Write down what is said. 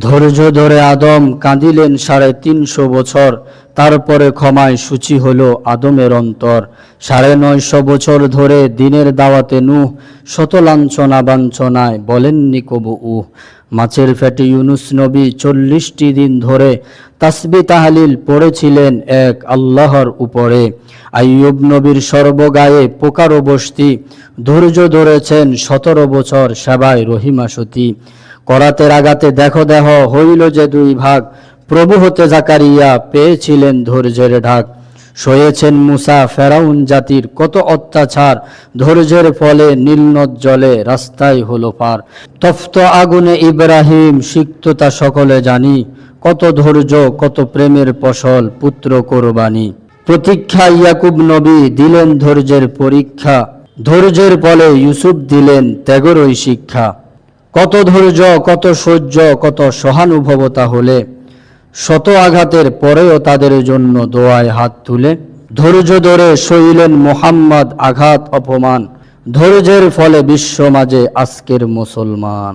ধৈর্য ধরে আদম কাঁদিলেন ৩৫০ বছর, তারপরে ক্ষমায় সূচি হলো আদমের অন্তর। ৯৫০ বছর ধরে দিনের দাওয়াতে নূহ শত লাঞ্ছনা বাঞ্ছনায় বলেননি কবু উহ। মাছের পেটে ইউনুস নবী ৪০টি দিন ধরে তাসবিহ তাহলিল পড়েছিলেন এক আল্লাহর উপরে। আইয়ুব নবীর সর্বগায়ে পোকারও বস্তি, ধৈর্য ধরেছেন ১৭ বছর সেবায় রহিমা সতী। করাতের আঘাতে দেখো দেহ হইল যে দুই ভাগ, প্রভু হতে জাকারিয়া পেয়েছিলেন ধৈর্যের ঢাক। সয়েছেন মুসা ফেরাউন জাতির কত অত্যাচার, ধৈর্যের ফলে নীলনদ জলে রাস্তায় হলো পার। তপ্ত আগুনে ইব্রাহিম সিক্ত তা সকলে জানি, কত ধৈর্য কত প্রেমের ফসল পুত্র কোরবানি। প্রতীক্ষা ইয়াকুব নবী দিলেন ধৈর্যের পরীক্ষা, ধৈর্যের ফলে ইউসুফ দিলেন ত্যাগেরই শিক্ষা। কত ধৈর্য কত সহ্য কত সহানুভবতা হলে, শত আঘাতের পরেও তাদের জন্য দোয়ায় হাত তুলে। ধৈর্য ধরে সইলেন মুহাম্মদ আঘাত অপমান, ধৈর্যের ফলে বিশ্ব মাঝে আজকের মুসলমান।